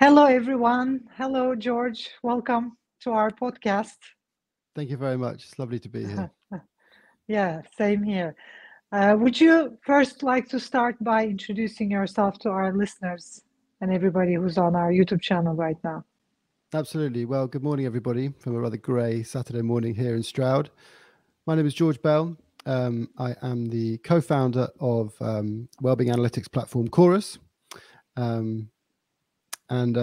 Hello, everyone. Hello, George. Welcome to our podcast. Thank you very much. It's lovely to be here. Yeah, same here. Would you first like to start by introducing yourself to our listeners and everybody who's on our YouTube channel right now? Absolutely. Well, good morning, everybody, from a rather grey Saturday morning here in Stroud. My name is George Bell. I am the co-founder of wellbeing analytics platform Chorus, and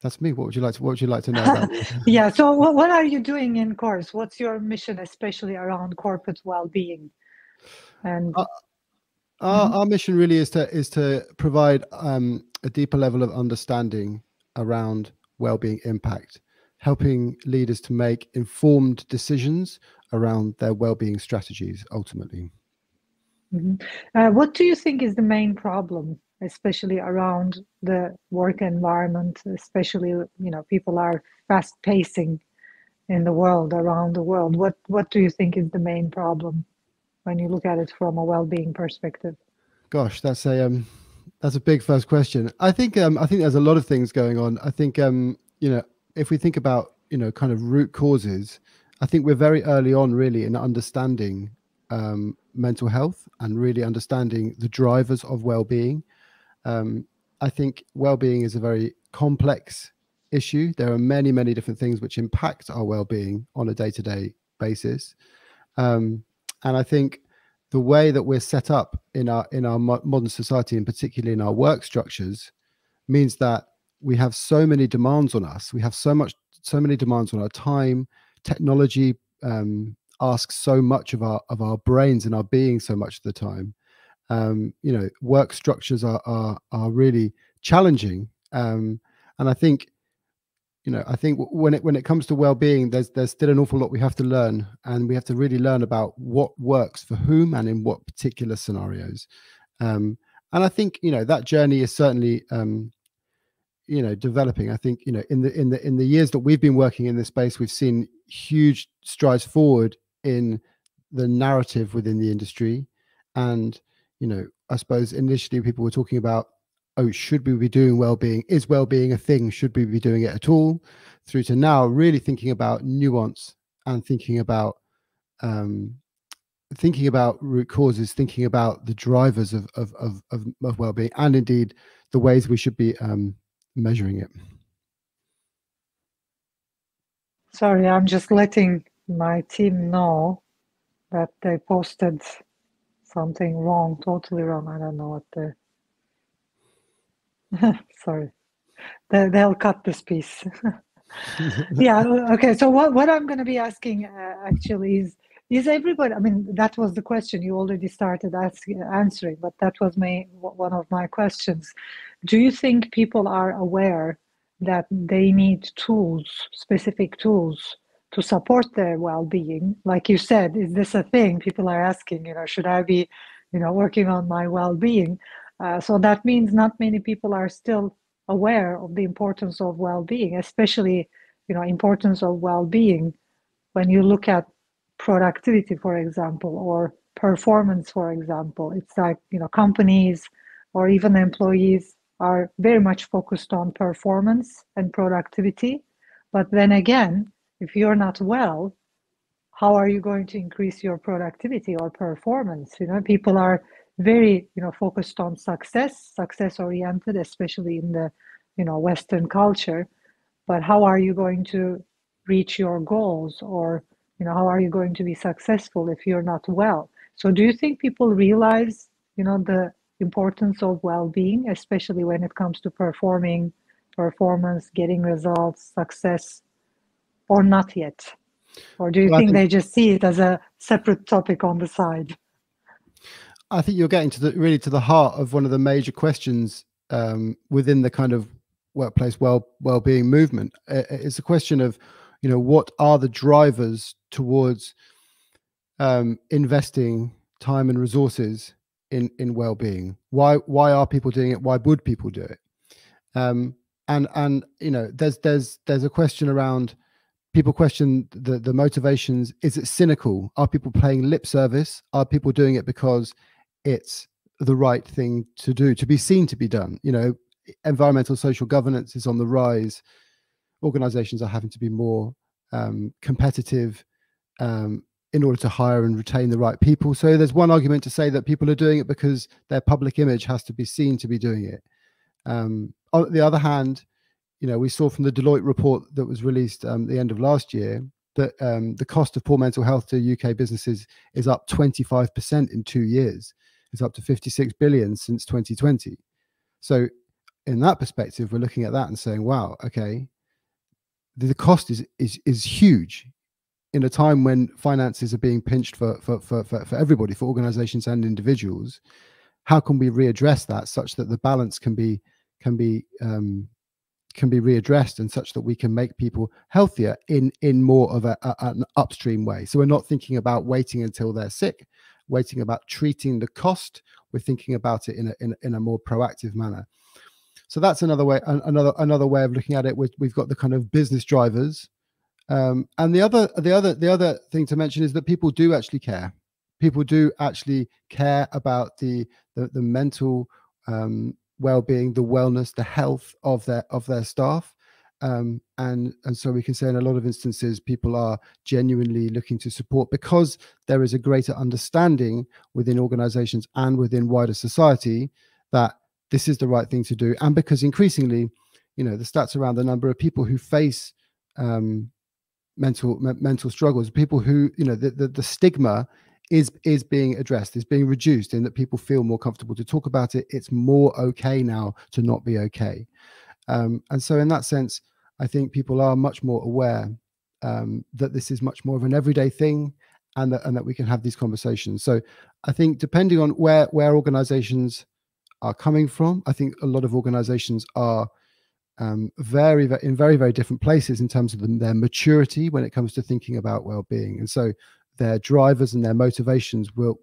that's me. What would you like to know about me? Yeah, so what are you doing in course? What's your mission, especially around corporate well-being? And Mhm. Our mission really is to provide a deeper level of understanding around wellbeing impact, helping leaders to make informed decisions around their wellbeing strategies ultimately. Mhm. What do you think is the main problem, especially around the work environment, especially, people are fast pacing in the world, around the world. What do you think is the main problem when you look at it from a well-being perspective? Gosh, that's a big first question. I think there's a lot of things going on. I think if we think about kind of root causes, I think we're very early on really in understanding mental health and really understanding the drivers of well-being. I think well-being is a very complex issue. There are many different things which impact our well-being on a day-to-day basis, and I think the way that we're set up in our modern society, and particularly in our work structures, means that we have so many demands on us. We have so many demands on our time. Technology asks so much of our brains and our being so much of the time. Work structures are really challenging, and I think when it comes to well-being, there's still an awful lot we have to learn, and we have to really learn about what works for whom and in what particular scenarios. And I think that journey is certainly developing. I think in the years that we've been working in this space, we've seen huge strides forward in the narrative within the industry. And I suppose initially people were talking about, oh, should we be doing well-being? Is well-being a thing? Should we be doing it at all? Through to now really thinking about nuance and um, thinking about root causes, thinking about the drivers of well-being, and indeed the ways we should be measuring it. Sorry, I'm just letting my team know that they posted something wrong, totally wrong. I don't know what sorry. They'll cut this piece. Yeah, okay. So what I'm going to be asking actually is everybody, I mean, that was the question you already started answering, but that was one of my questions. Do you think people are aware that they need tools, specific tools to support their well-being? Like you said, is this a thing? People are asking, should I be, working on my well-being? So that means not many people are still aware of the importance of well-being, especially importance of well-being when you look at productivity, for example, or performance, for example. It's like companies or even employees are very much focused on performance and productivity, but then again, if you're not well, how are you going to increase your productivity or performance? People are very focused on success oriented, especially in the Western culture. But how are you going to reach your goals, or how are you going to be successful if you're not well? So do you think people realize the importance of well-being, especially when it comes to performance, getting results, success, or not yet? Or do you Well, think they just see it as a separate topic on the side? I think you're getting to the heart of one of the major questions within the kind of workplace well-being movement. It's a question of, what are the drivers towards investing time and resources in well-being? Why are people doing it? Why would people do it? And there's a question around, people question the motivations. Is it cynical? Are people paying lip service? Are people doing it because it's the right thing to do, to be seen to be done? environmental social governance is on the rise. Organizations are having to be more competitive in order to hire and retain the right people. So there's one argument to say that people are doing it because their public image has to be seen to be doing it. On the other hand, we saw from the Deloitte report that was released the end of last year that the cost of poor mental health to UK businesses is up 25% in 2 years. It's up to 56 billion since 2020. So in that perspective, we're looking at that and saying, wow, okay, the cost is huge in a time when finances are being pinched for everybody, for organizations and individuals. How can we readdress that such that the balance can be readdressed, and such that we can make people healthier in more of an upstream way? So we're not thinking about waiting until they're sick, waiting about treating the cost. We're thinking about it in a more proactive manner. So that's another way of looking at it. We've got the kind of business drivers, and the other thing to mention is that people do actually care. People do actually care about the mental well-being, the wellness, the health of their staff, and so we can say in a lot of instances people are genuinely looking to support, because there is a greater understanding within organizations and within wider society that this is the right thing to do, and because increasingly, the stats around the number of people who face mental struggles, people who, the stigma is being addressed, is being reduced, in that people feel more comfortable to talk about it. It's more okay now to not be okay. And so in that sense, I think people are much more aware that this is much more of an everyday thing, and that we can have these conversations. So I think depending on where organizations are coming from, I think a lot of organizations are in very, very different places in terms of their maturity when it comes to thinking about well-being. And so their drivers and their motivations will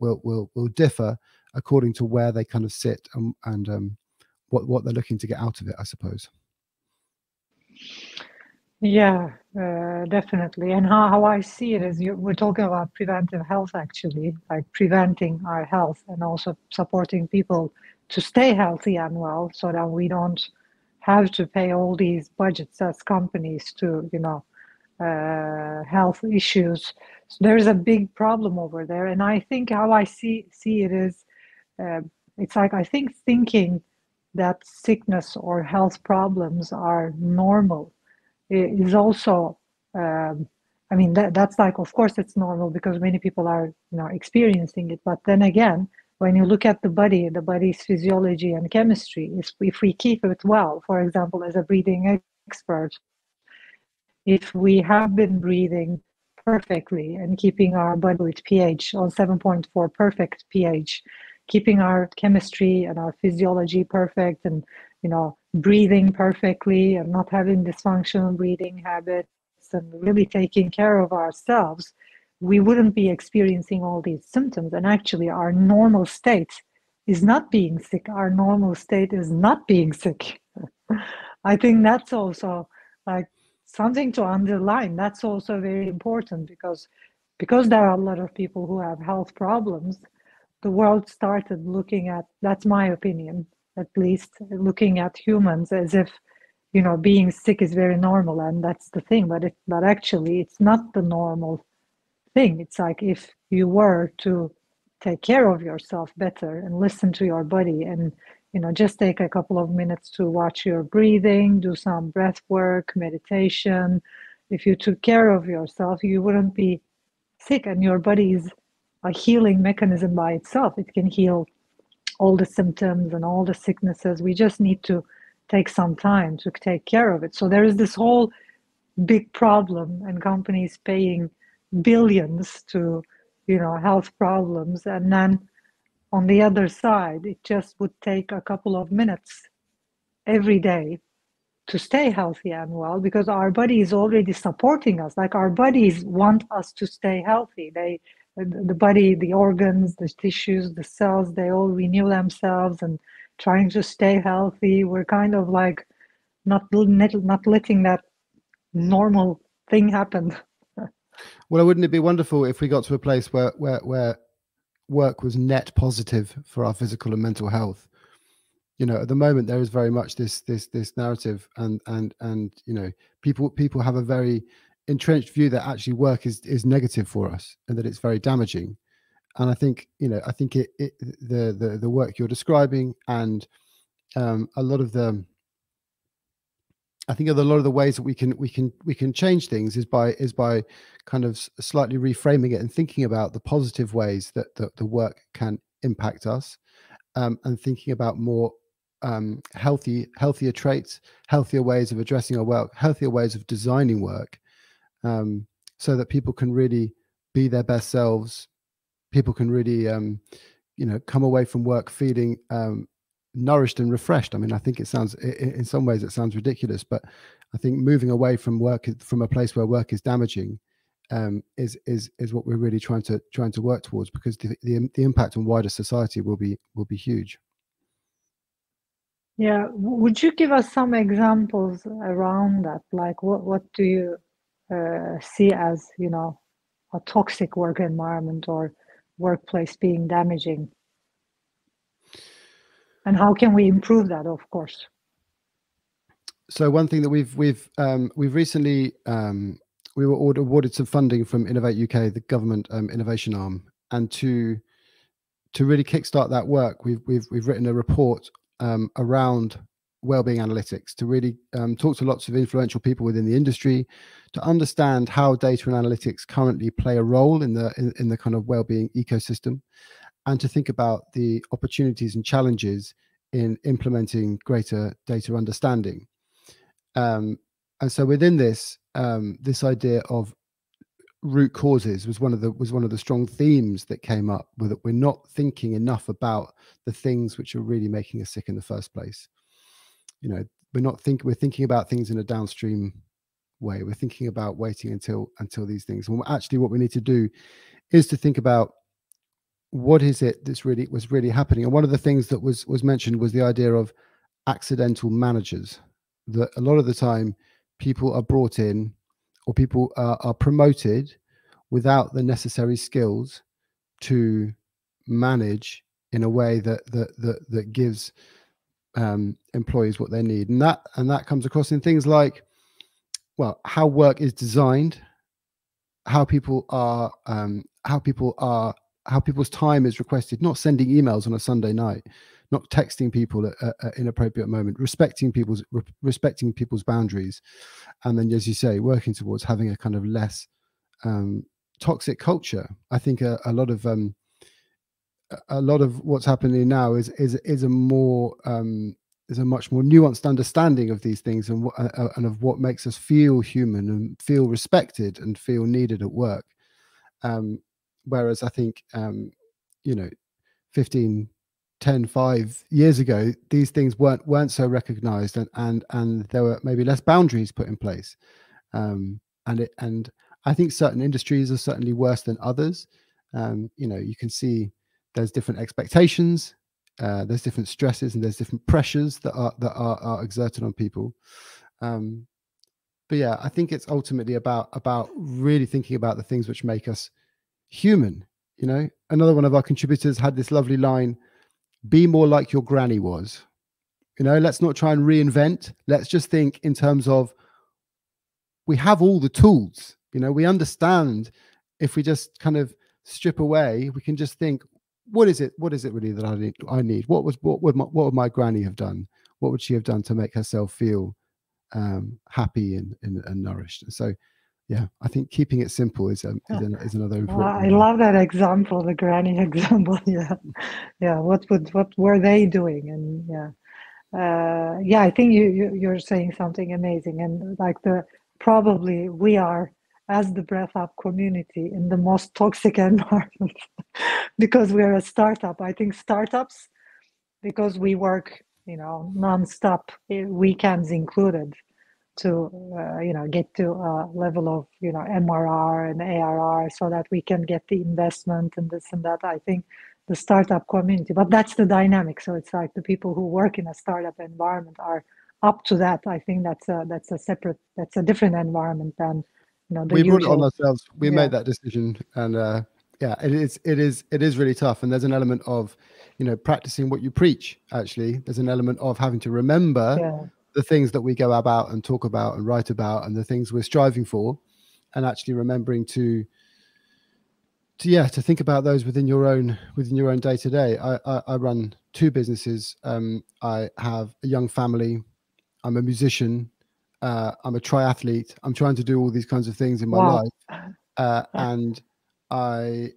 differ according to where they kind of sit and what they're looking to get out of it, I suppose. Yeah, definitely. And how I see it is, we're talking about preventive health, actually, like preventing our health and also supporting people to stay healthy and well, so that we don't have to pay all these budgets as companies to, health issues. So there's a big problem over there. And I think how I see it is, it's like, I think thinking that sickness or health problems are normal is also, that's like, of course it's normal because many people are, experiencing it. But then again, when you look at the body's physiology and chemistry, if we keep it well, for example, as a breathing expert, if we have been breathing perfectly and keeping our body with pH on 7.4 perfect pH, keeping our chemistry and our physiology perfect, and breathing perfectly and not having dysfunctional breathing habits, and really taking care of ourselves, we wouldn't be experiencing all these symptoms. And actually our normal state is not being sick. Our normal state is not being sick. I think that's also like something to underline. That's also very important, because there are a lot of people who have health problems. The world started looking at, that's my opinion, at least, looking at humans as if, being sick is very normal, and that's the thing. But actually, it's not the normal thing. It's like, if you were to take care of yourself better and listen to your body, and just take a couple of minutes to watch your breathing, do some breath work, meditation. If you took care of yourself, you wouldn't be sick, and your body is a healing mechanism by itself. It can heal all the symptoms and all the sicknesses. We just need to take some time to take care of it. So there is this whole big problem, and companies paying billions to, health problems. And then on the other side, it just would take a couple of minutes every day to stay healthy and well, because our body is already supporting us. Like, our bodies want us to stay healthy. The body, the organs, the tissues, the cells, they all renew themselves and trying to stay healthy. We're kind of like not letting that normal thing happen. Well, wouldn't it be wonderful if we got to a place where work was net positive for our physical and mental health? You know, at the moment there is very much this narrative, and you know, people have a very entrenched view that actually work is negative for us and that it's very damaging. And I think, you know, I think the work you're describing, and a lot of the, I think a lot of the ways that we can change things is by kind of slightly reframing it and thinking about the positive ways that the work can impact us, and thinking about more healthier traits, healthier ways of addressing our work, healthier ways of designing work, so that people can really be their best selves. People can really, you know, come away from work feeling nourished and refreshed. I mean, I think it sounds, in some ways it sounds ridiculous, but I think moving away from work, from a place where work is damaging, is what we're really trying to work towards, because the impact on wider society will be huge. Yeah, would you give us some examples around that? Like, what do you see as, you know, a toxic work environment or workplace being damaging? And how can we improve that, of course? So one thing that we've recently, we were awarded some funding from Innovate UK, the government innovation arm, and to really kickstart that work, we've written a report around wellbeing analytics, to really talk to lots of influential people within the industry to understand how data and analytics currently play a role in the kind of wellbeing ecosystem, and to think about the opportunities and challenges in implementing greater data understanding. And so within this, this idea of root causes was one of the strong themes that came up, with that we're not thinking enough about the things which are really making us sick in the first place. You know, we're thinking about things in a downstream way. We're thinking about waiting until these things. And actually what we need to do is to think about what is it that's really happening. And one of the things that was mentioned was the idea of accidental managers, that a lot of the time people are brought in, or people are promoted without the necessary skills to manage in a way that gives employees what they need. And that comes across in things like, well, how work is designed, how people's time is requested, not sending emails on a Sunday night, not texting people at an inappropriate moment, respecting people's boundaries, and then, as you say, working towards having a kind of less toxic culture. I think a lot of what's happening now is a much more nuanced understanding of these things, and of what makes us feel human and feel respected and feel needed at work. Whereas I think, you know, 5 years ago, these things weren't so recognized, and there were maybe less boundaries put in place. And I think certain industries are certainly worse than others. You know, you can see there's different expectations, there's different stresses, and there's different pressures that are exerted on people. But yeah, I think it's ultimately about really thinking about the things which make us human. You know, another one of our contributors had this lovely line: "Be more like your granny was." You know, let's not try and reinvent. Let's just think in terms of, we have all the tools. You know, we understand, if we just kind of strip away, we can just think, what is it really that I need? What would my granny have done? What would she have done to make herself feel happy and nourished? And so, yeah, I think keeping it simple is another important. I love that example, the granny example. Yeah. What were they doing? And I think you're saying something amazing. And like, probably we are, as the Breath Up community, in the most toxic environment because we're a startup. I think startups, because we work, you know, nonstop, weekends included, to get to a level of, you know, MRR and ARR, so that we can get the investment and this and that. I think the startup community, but that's the dynamic. So it's like the people who work in a startup environment are up to that. I think that's a different environment than, you know, the we usual. brought it on ourselves. We made that decision, and Yeah, it is really tough. And there's an element of, you know, practicing what you preach. Actually, there's an element of having to remember the things that we go about and talk about and write about, and the things we're striving for, and actually remembering to think about those within your own day to day. I run 2 businesses. I have a young family. I'm a musician. I'm a triathlete. I'm trying to do all these kinds of things in my life. And I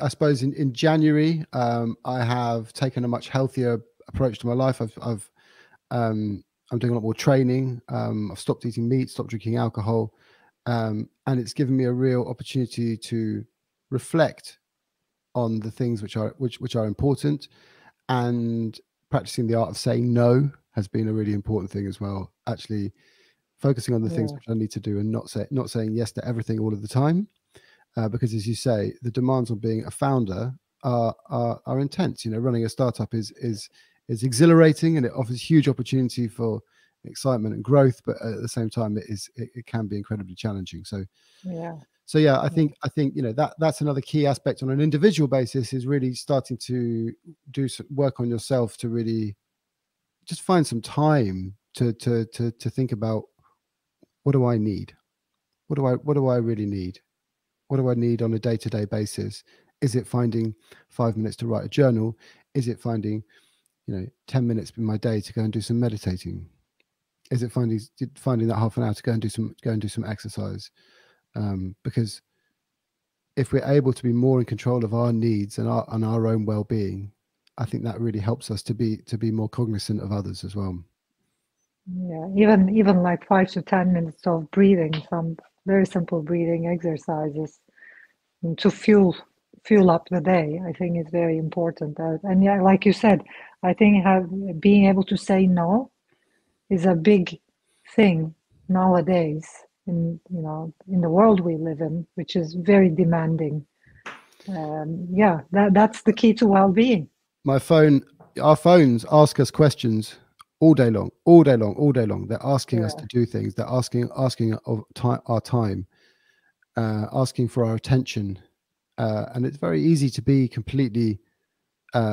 suppose in January, I have taken a much healthier approach to my life. I'm doing a lot more training. I've stopped eating meat, stopped drinking alcohol. And it's given me a real opportunity to reflect on the things which are important, and practicing the art of saying no has been a really important thing as well. Actually focusing on the things which I need to do, and not saying yes to everything all of the time, because as you say, the demands on being a founder are intense. You know, running a startup is exhilarating, and it offers huge opportunity for excitement and growth, but at the same time it can be incredibly challenging. So I think you know, that's another key aspect on an individual basis, is really starting to do some work on yourself, to really just find some time to think about, what do I need? What do I really need? What do I need on a day-to-day basis? Is it finding 5 minutes to write a journal? Is it finding, you know, 10 minutes in my day to go and do some meditating? Is it finding that half an hour to go and do some exercise? Because if we're able to be more in control of our needs and our own well-being, I think that really helps us to be more cognizant of others as well. Yeah, even like 5 to 10 minutes of breathing, some very simple breathing exercises to fuel up the day, I think is very important. And yeah, like you said, I think being able to say no is a big thing nowadays in the world we live in, which is very demanding. That's the key to well-being. Our phones ask us questions all day long. They're asking us to do things. They're asking of our time, asking for our attention, and it's very easy to be completely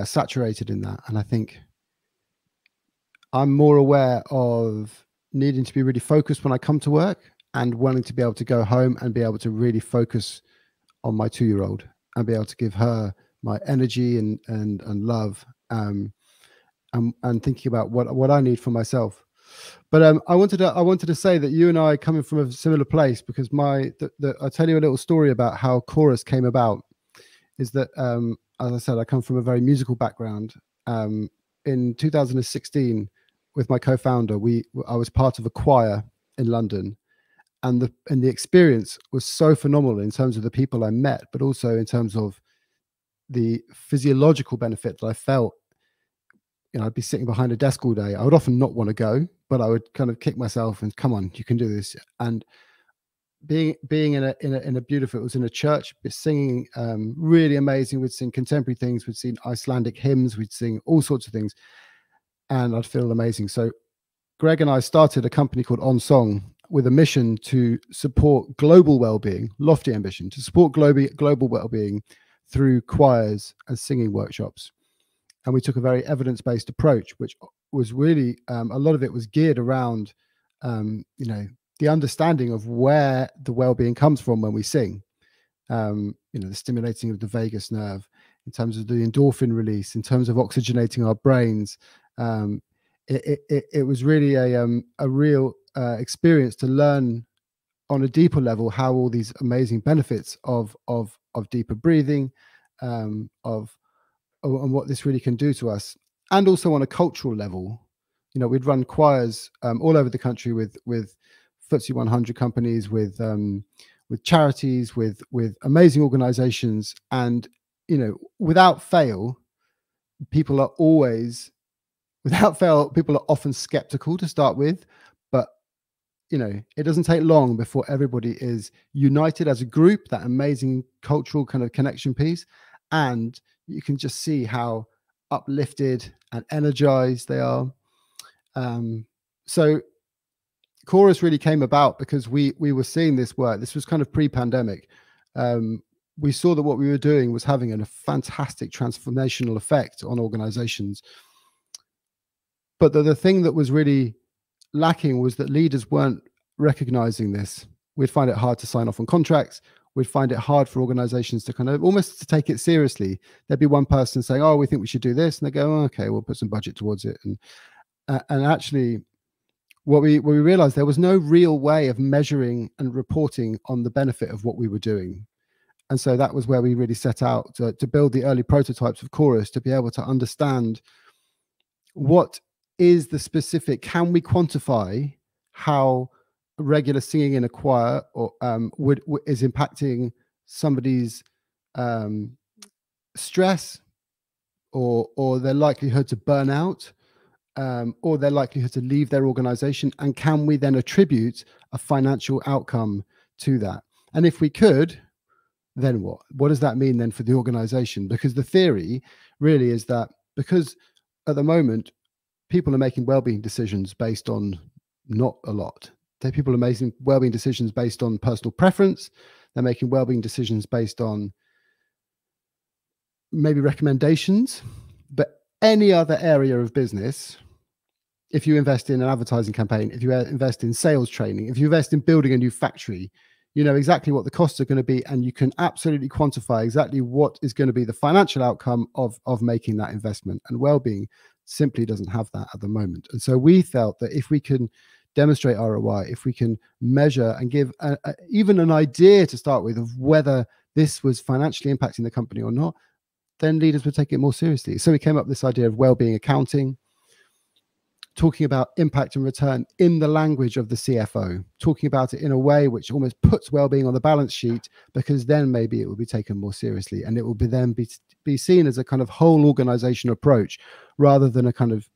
saturated in that. And I think I'm more aware of needing to be really focused when I come to work, and wanting to be able to go home and be able to really focus on my 2-year-old and be able to give her my energy and love, and thinking about what I need for myself. But I wanted to say that you and I are coming from a similar place, because I'll tell you a little story about how Chorus came about. Is that, as I said, I come from a very musical background. In 2016, with my co-founder, I was part of a choir in London, and the experience was so phenomenal in terms of the people I met, but also in terms of the physiological benefit that I felt. You know, I'd be sitting behind a desk all day. I would often not want to go, but I would kind of kick myself and, come on, you can do this. And being in a beautiful, it was in a church, singing really amazing. We'd sing contemporary things, we'd sing Icelandic hymns, we'd sing all sorts of things, and I'd feel amazing. So Greg and I started a company called On Song, with a mission to support global well-being, lofty ambition, to support global well-being through choirs and singing workshops. And we took a very evidence-based approach, which was really, a lot of it was geared around, you know, the understanding of where the well-being comes from when we sing. You know, the stimulating of the vagus nerve, in terms of the endorphin release, in terms of oxygenating our brains. It was really a real experience to learn on a deeper level how all these amazing benefits of deeper breathing, and what this really can do to us. And also on a cultural level, you know, we'd run choirs all over the country with FTSE 100 companies, with charities, with amazing organizations. And, you know, without fail, people are often skeptical to start with, but, you know, it doesn't take long before everybody is united as a group, that amazing cultural kind of connection piece. And you can just see how uplifted and energized they are. So Chorus really came about because we were seeing this work. This was kind of pre-pandemic. we saw that what we were doing was having a fantastic transformational effect on organizations. But the thing that was really lacking was that leaders weren't recognizing this. We'd find it hard to sign off on contracts. We'd find it hard for organizations to kind of almost to take it seriously. There'd be one person saying, oh, we think we should do this. And they go, oh, okay, we'll put some budget towards it. And actually, what we realized, there was no real way of measuring and reporting on the benefit of what we were doing. And so that was where we really set out to build the early prototypes of Chorus, to be able to understand what is the specific, can we quantify how regular singing in a choir or is impacting somebody's stress or their likelihood to burn out, or their likelihood to leave their organization, and can we then attribute a financial outcome to that? And if we could, then what does that mean then for the organization? Because the theory really is that, because at the moment people are making well-being decisions based on not a lot. People are making well-being decisions based on personal preference. They're making well-being decisions based on maybe recommendations. But any other area of business, if you invest in an advertising campaign, if you invest in sales training, if you invest in building a new factory, you know exactly what the costs are going to be, and you can absolutely quantify exactly what is going to be the financial outcome of making that investment. And well-being simply doesn't have that at the moment. And so we felt that if we can demonstrate ROI, if we can measure and give even an idea to start with of whether this was financially impacting the company or not, then leaders would take it more seriously. So we came up with this idea of well-being accounting, talking about impact and return in the language of the CFO, talking about it in a way which almost puts well-being on the balance sheet, because then maybe it will be taken more seriously, and it will be seen as a kind of whole organization approach, rather than a kind of,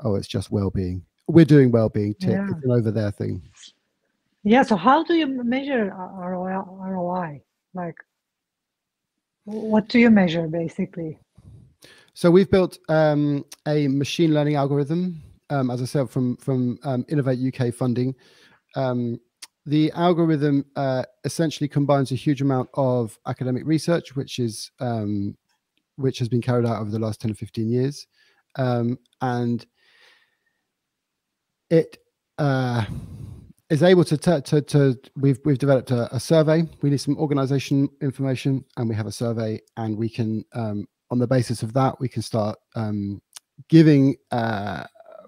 oh, it's just well-being. We're doing well-being, tick, Yeah. it's an over there thing. Yeah. So how do you measure ROI? Like, what do you measure basically? So we've built a machine learning algorithm, as I said, from Innovate UK funding. The algorithm essentially combines a huge amount of academic research, which has been carried out over the last 10 or 15 years. And it is able to we've developed a survey. We need some organization information, and we have a survey, and we can, on the basis of that, we can start giving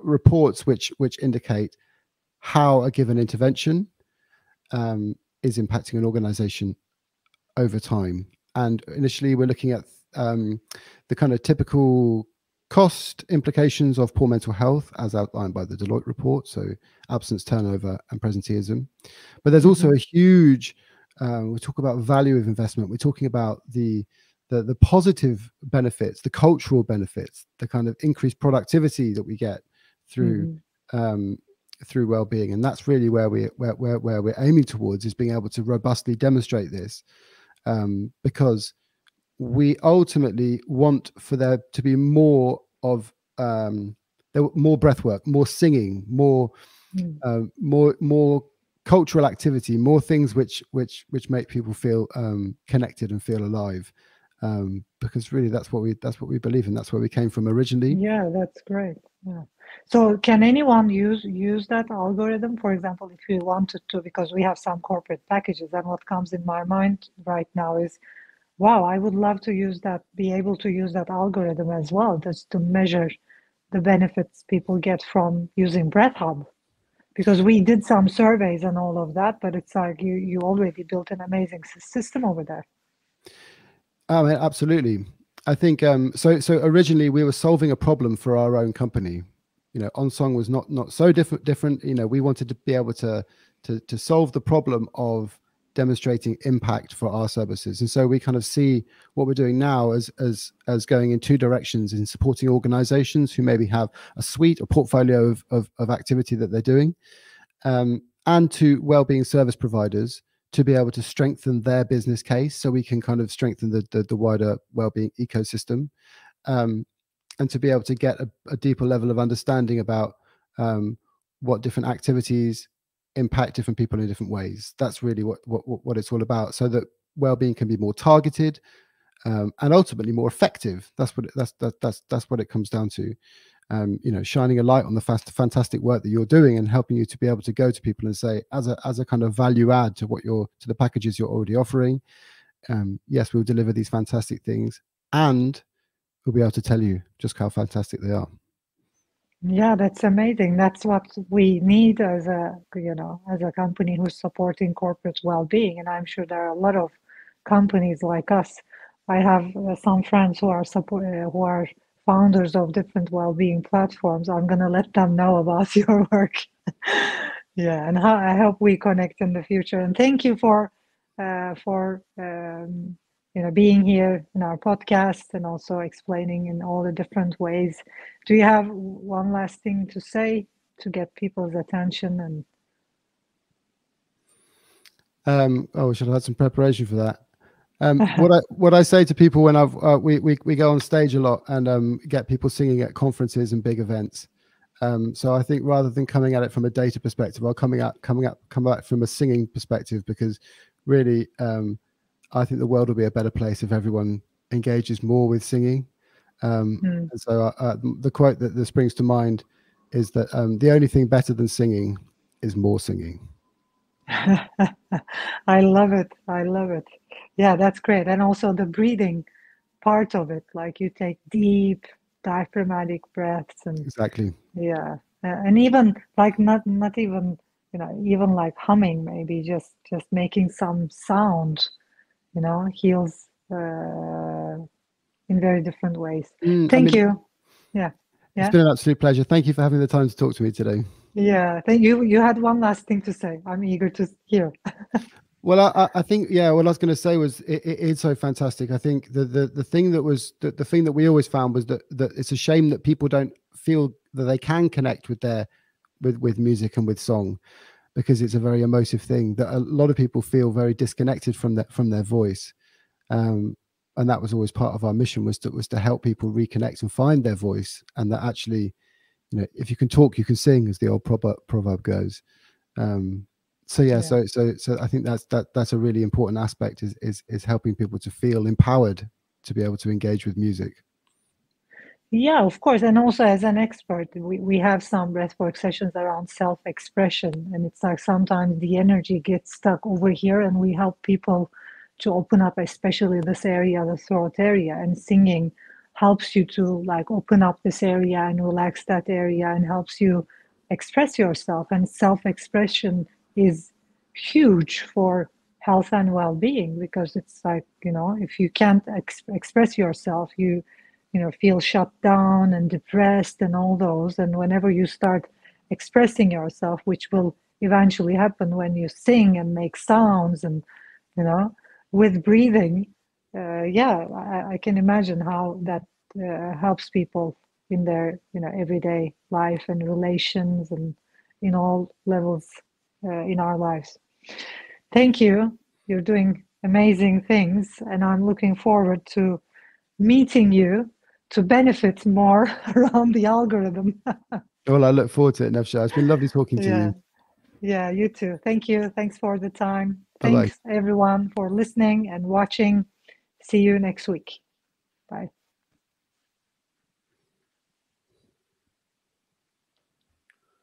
reports which indicate how a given intervention is impacting an organization over time. And initially we're looking at the kind of typical cost implications of poor mental health as outlined by the Deloitte report, so absence, turnover, and presenteeism. But there's also a huge, we talk about value of investment. We're talking about the positive benefits, the cultural benefits, the kind of increased productivity that we get through through well-being. And that's really where we're aiming towards, is being able to robustly demonstrate this, because we ultimately want for there to be more of more breath work, more singing, more cultural activity, more things which make people feel connected and feel alive, because really that's what we believe in. That's where we came from originally. Yeah, that's great. Yeah. So can anyone use that algorithm, for example, if we wanted to? Because we have some corporate packages, and what comes in my mind right now is, wow, I would love to use that, be able to use that algorithm as well, just to measure the benefits people get from using Breath Hub. Because we did some surveys and all of that, but it's like you already built an amazing system over there. Oh, absolutely. I think so originally we were solving a problem for our own company. You know, OnSong was not so different. You know, we wanted to be able to solve the problem of demonstrating impact for our services. And so we kind of see what we're doing now as going in two directions, in supporting organizations who maybe have a suite or portfolio of activity that they're doing, and to wellbeing service providers to be able to strengthen their business case, so we can kind of strengthen the wider wellbeing ecosystem, and to be able to get a deeper level of understanding about what different activities impact different people in different ways. That's really what it's all about, so that well-being can be more targeted, and ultimately more effective. That's what it comes down to. Shining a light on the fantastic work that you're doing and helping you to be able to go to people and say, as a kind of value add to to the packages you're already offering, yes, we'll deliver these fantastic things, and we'll be able to tell you just how fantastic they are. Yeah, that's amazing. That's what we need as a company who's supporting corporate well-being. And I'm sure there are a lot of companies like us. I have some friends who are who are founders of different well-being platforms. I'm gonna let them know about your work. Yeah, and I hope we connect in the future. And thank you for being here in our podcast and also explaining in all the different ways. Do you have one last thing to say to get people's attention? And we should have had some preparation for that. What I say to people when we go on stage a lot and get people singing at conferences and big events. So I think rather than coming at it from a data perspective, I'll come back from a singing perspective, because really I think the world will be a better place if everyone engages more with singing. And so the quote that springs to mind is that the only thing better than singing is more singing. I love it. I love it. Yeah, that's great. And also the breathing part of it, like you take deep diaphragmatic breaths and exactly. Yeah, and even like not even even like humming, maybe just making some sound, heals in very different ways. Thank you. Yeah. It's been an absolute pleasure. Thank you for having the time to talk to me today. Yeah, thank you. You had one last thing to say. I'm eager to hear. Well, I think, what I was going to say was it's so fantastic. I think the thing the thing that we always found was that it's a shame that people don't feel that they can connect with music and with song, because it's a very emotive thing that a lot of people feel very disconnected from their voice. And that was always part of our mission, was to help people reconnect and find their voice, and that actually, if you can talk, you can sing, as the old proverb goes. So I think that's a really important aspect, is helping people to feel empowered to be able to engage with music. Yeah, of course. And also, as an expert, we have some breathwork sessions around self-expression, and it's like sometimes the energy gets stuck over here, and we help people to open up, especially this area, the throat area, and singing helps you to like open up this area and relax that area, and helps you express yourself. And self-expression is huge for health and well-being, because it's like, if you can't express yourself, you feel shut down and depressed and all those. And whenever you start expressing yourself, which will eventually happen when you sing and make sounds and, with breathing, I can imagine how that helps people in their, everyday life and relations and in all levels in our lives. Thank you. You're doing amazing things, and I'm looking forward to meeting you to benefit more around the algorithm. Well, I look forward to it, Nevşah. It's been lovely talking to you. Yeah, you too. Thank you. Thanks for the time. Bye-bye. Thanks everyone for listening and watching. See you next week. Bye.